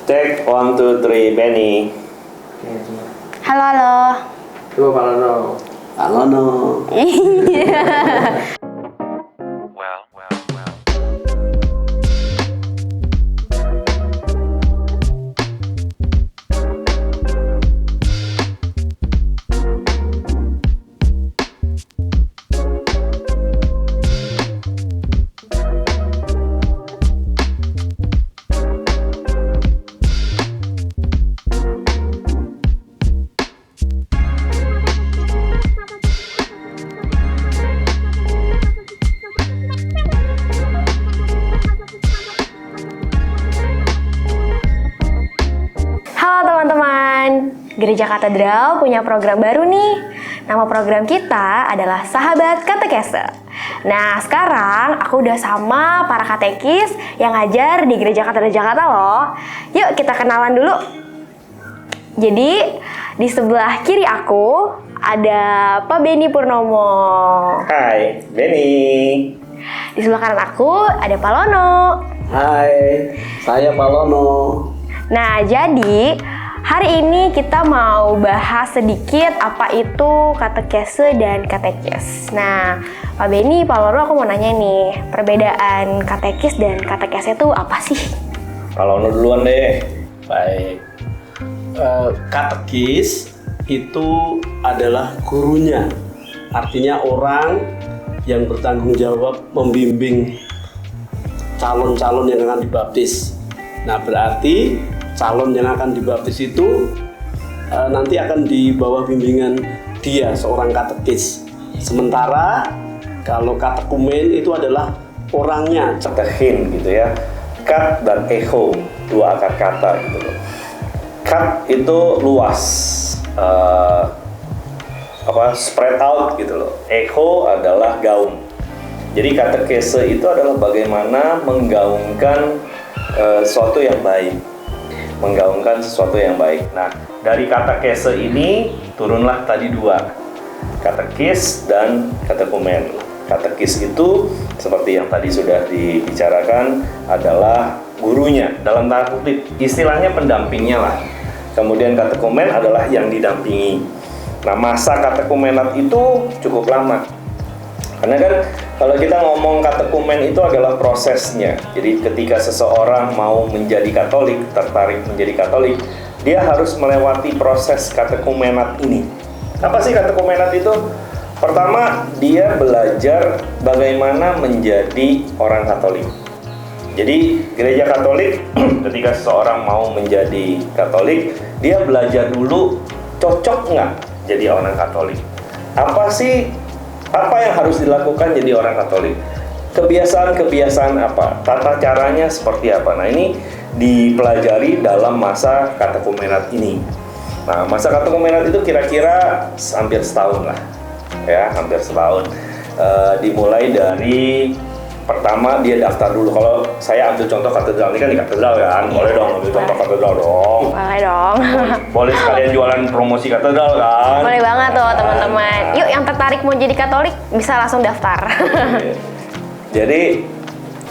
Cek 1, 2, 3, Benny. Halo, halo. Coba Pak Lono. Pak Lono. Halo teman-teman, Gereja Katedral punya program baru nih. Nama program kita adalah Sahabat Katekese. Nah, sekarang aku udah sama para katekis yang ngajar di Gereja Katedral Jakarta loh. Yuk kita kenalan dulu. Jadi, di sebelah kiri aku ada Pak Benny Purnomo. Hai, Benny. Di sebelah kanan aku ada Pak Lono. Hai, saya Pak Lono. Nah, jadi hari ini kita mau bahas sedikit apa itu katekese dan katekis. Nah, Pak Benny, Pak Lono, aku mau nanya nih, perbedaan katekis dan katekese itu apa sih? Kalau Lono duluan deh. Baik. Katekis itu adalah gurunya. Artinya orang yang bertanggung jawab membimbing calon-calon yang akan dibaptis. Nah, berarti calon yang akan dibaptis itu nanti akan di bawah bimbingan dia, seorang katekis. Sementara kalau katekumen itu adalah orangnya. Katehin gitu ya. Kat dan echo, dua akar kata gitu loh. Kat itu luas, spread out gitu loh. Echo adalah gaung. Jadi katekese itu adalah bagaimana menggaungkan sesuatu yang baik, menggaungkan sesuatu yang baik. Nah, dari katekese ini turunlah tadi dua, katekis dan katekumen. Katekis itu seperti yang tadi sudah dibicarakan adalah gurunya, dalam tanda kutip, istilahnya pendampingnya lah. Kemudian katekumen adalah yang didampingi. Nah, masa katekumenat itu cukup lama. Karena kan kalau kita ngomong katekumen itu adalah prosesnya. Jadi ketika seseorang mau menjadi Katolik, tertarik menjadi Katolik, dia harus melewati proses katekumenat ini. Apa sih katekumenat itu? Pertama, dia belajar bagaimana menjadi orang Katolik. Jadi gereja Katolik, ketika seseorang mau menjadi Katolik, dia belajar dulu cocok nggak jadi orang Katolik. Apa yang harus dilakukan jadi orang Katolik? Kebiasaan-kebiasaan apa? Tata caranya seperti apa? Nah, ini dipelajari dalam masa katekumenat ini. Nah, masa katekumenat itu kira-kira hampir setahun lah. Ya, hampir setahun. Dimulai dari pertama dia daftar dulu. Kalau saya ambil contoh katedral, ini kan di katedral kan? Boleh dong ambil contoh katedral dong. Boleh dong. Boleh sekalian jualan promosi katedral kan? Boleh banget tuh teman-teman. Yuk yang tertarik mau jadi Katolik bisa langsung daftar. Jadi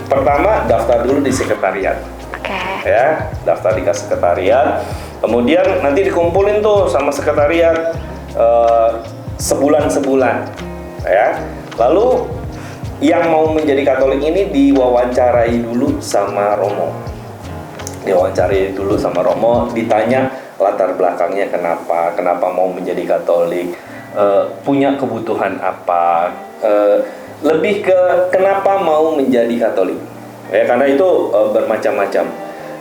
pertama daftar dulu di sekretariat. Oke. Ya, daftar di sekretariat. Kemudian nanti dikumpulin tuh sama sekretariat sebulan-sebulan. Ya. Lalu yang mau menjadi Katolik ini diwawancarai dulu sama Romo. Diwawancarai dulu sama Romo, ditanya latar belakangnya kenapa mau menjadi Katolik, punya kebutuhan apa, lebih ke kenapa mau menjadi Katolik. Ya, karena itu bermacam-macam.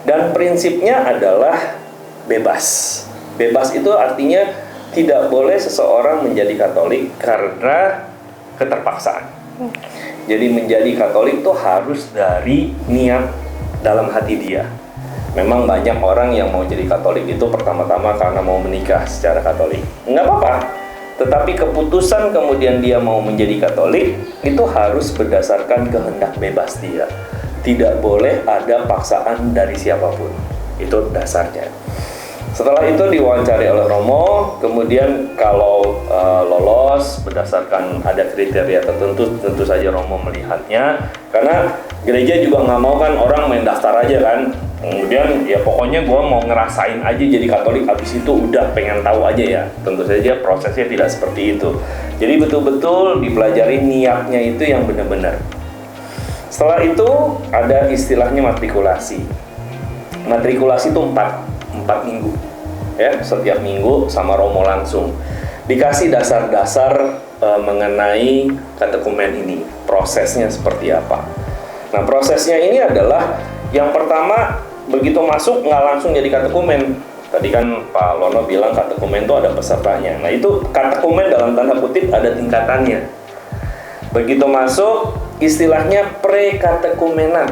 Dan prinsipnya adalah bebas. Bebas itu artinya tidak boleh seseorang menjadi Katolik karena keterpaksaan. Jadi menjadi Katolik itu harus dari niat dalam hati dia. Memang banyak orang yang mau jadi Katolik itu pertama-tama karena mau menikah secara Katolik. Nggak apa-apa. Tetapi keputusan kemudian dia mau menjadi Katolik itu harus berdasarkan kehendak bebas dia. Tidak boleh ada paksaan dari siapapun. Itu dasarnya. Setelah itu diwawancari oleh Romo, kemudian kalau lolos berdasarkan ada kriteria tertentu, tentu saja Romo melihatnya. Karena gereja juga nggak mau kan orang main daftar aja kan, Kemudian ya pokoknya gue mau ngerasain aja jadi Katolik, abis itu udah pengen tahu aja ya. Tentu saja prosesnya tidak seperti itu. Jadi betul-betul dipelajari niatnya itu yang benar-benar. Setelah itu ada istilahnya matrikulasi. Matrikulasi itu 4 minggu. Ya, setiap minggu sama Romo langsung dikasih dasar-dasar mengenai katekumen ini. Prosesnya seperti apa. Nah, prosesnya ini adalah yang pertama, begitu masuk nggak langsung jadi katekumen. Tadi kan Pak Lono bilang katekumen itu ada pesertanya. Nah, itu katekumen dalam tanda kutip ada tingkatannya. Begitu masuk, istilahnya pre-katekumenan.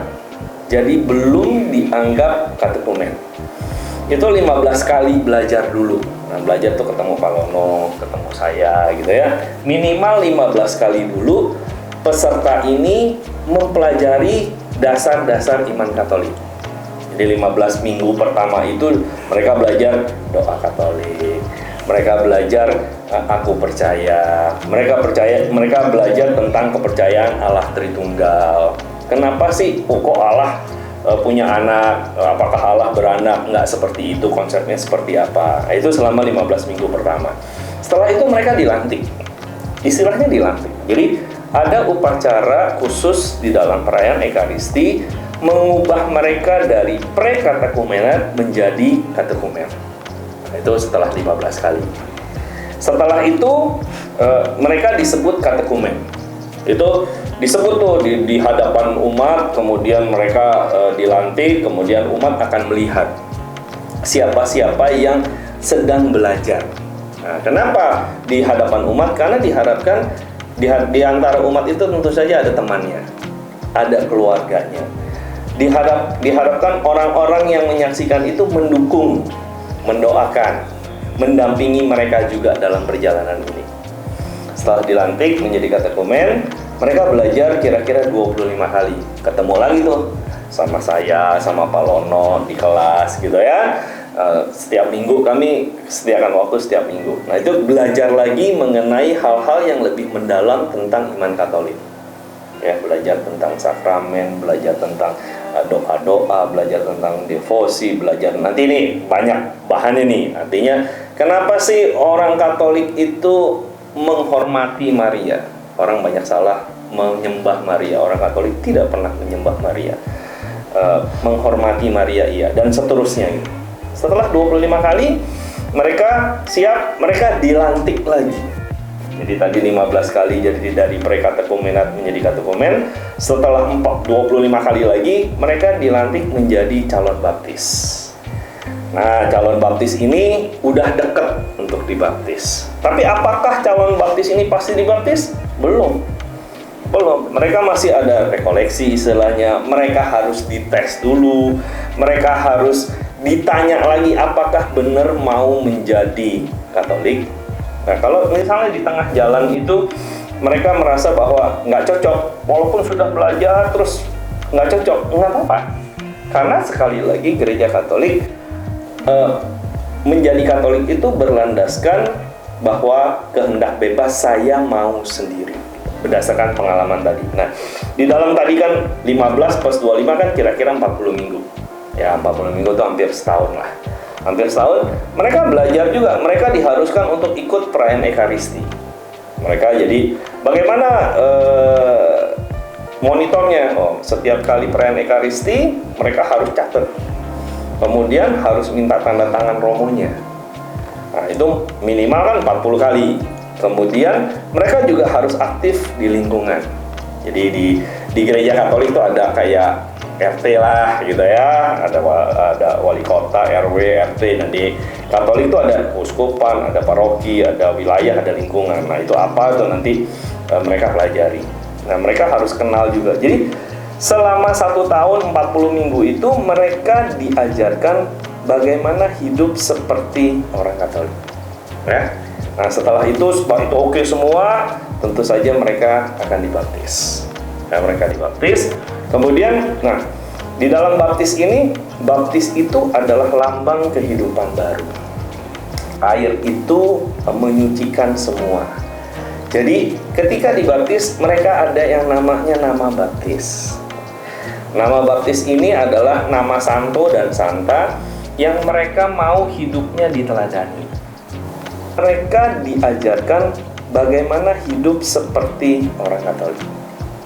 Jadi belum dianggap katekumen. Itu 15 kali belajar dulu. Nah, belajar tuh ketemu Pak Lono, ketemu saya gitu ya. Minimal 15 kali dulu peserta ini mempelajari dasar-dasar iman Katolik. Jadi 15 minggu pertama itu mereka belajar doa Katolik. Mereka belajar aku percaya. Mereka belajar tentang kepercayaan Allah Tritunggal. Kenapa sih kok Allah punya anak? Apakah Allah beranak? Nggak seperti itu, konsepnya seperti apa? Nah, itu selama 15 minggu pertama. Setelah itu mereka dilantik. Istilahnya dilantik. Jadi ada upacara khusus di dalam perayaan Ekaristi mengubah mereka dari pre-katekumenan menjadi katekumen. Itu setelah 15 kali. Setelah itu mereka disebut katekumen. Itu disebut tuh di hadapan umat, kemudian mereka dilantik, kemudian umat akan melihat siapa-siapa yang sedang belajar. Nah, kenapa di hadapan umat? Karena diharapkan di antara umat itu tentu saja ada temannya, ada keluarganya. Diharapkan orang-orang yang menyaksikan itu mendukung, mendoakan, mendampingi mereka juga dalam perjalanan ini. Setelah dilantik menjadi katekumen, mereka belajar kira-kira 25 kali. Ketemu lagi tuh sama saya, sama Pak Lono di kelas gitu ya. Setiap minggu kami sediakan waktu setiap minggu. Nah, itu belajar lagi mengenai hal-hal yang lebih mendalam tentang iman Katolik. Ya, belajar tentang sakramen, belajar tentang doa-doa, belajar tentang devosi, belajar nanti nih banyak bahannya nih. Artinya kenapa sih orang Katolik itu menghormati Maria? Orang banyak salah menyembah Maria. Orang Katolik tidak pernah menyembah Maria. Menghormati Maria iya, dan seterusnya gitu. Setelah 25 kali mereka siap, mereka dilantik lagi. Jadi tadi 15 kali jadi dari pre-katekumenat menjadi katekumen. Setelah 25 kali lagi mereka dilantik menjadi calon baptis. Nah, calon baptis ini udah deket untuk dibaptis. Tapi apakah calon baptis ini pasti dibaptis? Belum. Mereka masih ada rekoleksi istilahnya. Mereka harus dites dulu. Mereka harus ditanya lagi apakah benar mau menjadi Katolik. Nah, kalau misalnya di tengah jalan itu mereka merasa bahwa nggak cocok, walaupun sudah belajar terus nggak cocok, nggak apa-apa. Karena sekali lagi gereja Katolik menjadi Katolik itu berlandaskan bahwa kehendak bebas saya mau sendiri berdasarkan pengalaman tadi. Nah, di dalam tadi kan 15 plus 25 kan kira-kira 40 minggu. Ya, 40 minggu itu hampir setahun lah. Hampir setahun, mereka belajar juga. Mereka diharuskan untuk ikut perayaan Ekaristi. Mereka jadi, bagaimana monitornya? Setiap kali perayaan Ekaristi, mereka harus catat. Kemudian harus minta tanda tangan romonya. Nah, itu minimal kan 40 kali. Kemudian mereka juga harus aktif di lingkungan. Jadi di gereja Katolik itu ada kayak RT lah gitu ya, ada wali kota, RW, RT, dan di Katolik itu ada uskupan, ada paroki, ada wilayah, ada lingkungan. Nah, itu apa tuh nanti mereka pelajari. Nah, mereka harus kenal juga. Jadi selama 1 tahun 40 minggu itu mereka diajarkan bagaimana hidup seperti orang Katolik. Ya. Nah, setelah itu oke semua, tentu saja mereka akan dibaptis. Nah, mereka dibaptis. Kemudian, nah, di dalam baptis ini, baptis itu adalah lambang kehidupan baru. Air itu menyucikan semua. Jadi, ketika dibaptis, mereka ada yang namanya nama baptis. Nama baptis ini adalah nama santo dan santa yang mereka mau hidupnya diteladani. Mereka diajarkan bagaimana hidup seperti orang Katolik.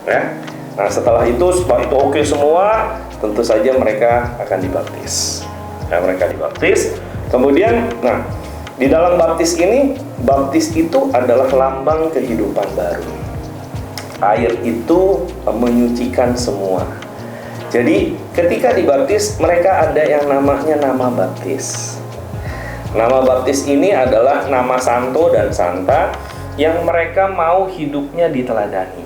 Ya. Nah, setelah itu oke semua, tentu saja mereka akan dibaptis. Nah, mereka dibaptis. Kemudian, di dalam baptis ini, baptis itu adalah lambang kehidupan baru. Air itu menyucikan semua. Jadi, ketika dibaptis, mereka ada yang namanya nama baptis. Nama baptis ini adalah nama santo dan santa yang mereka mau hidupnya diteladani.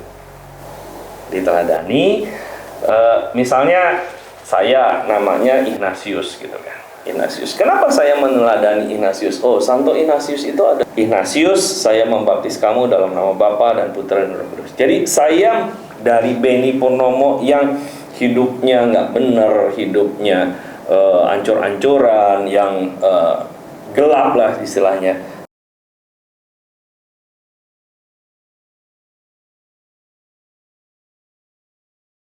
Misalnya saya namanya Ignatius gitu kan. Ignatius. Kenapa saya meneladani Ignatius? Oh, Santo Ignatius itu ada. Ignatius, saya membaptis kamu dalam nama Bapa dan Putra dan Roh Kudus. Jadi saya dari Beni Purnomo yang hidupnya nggak benar, hidupnya ancur-ancuran, yang gelap lah istilahnya.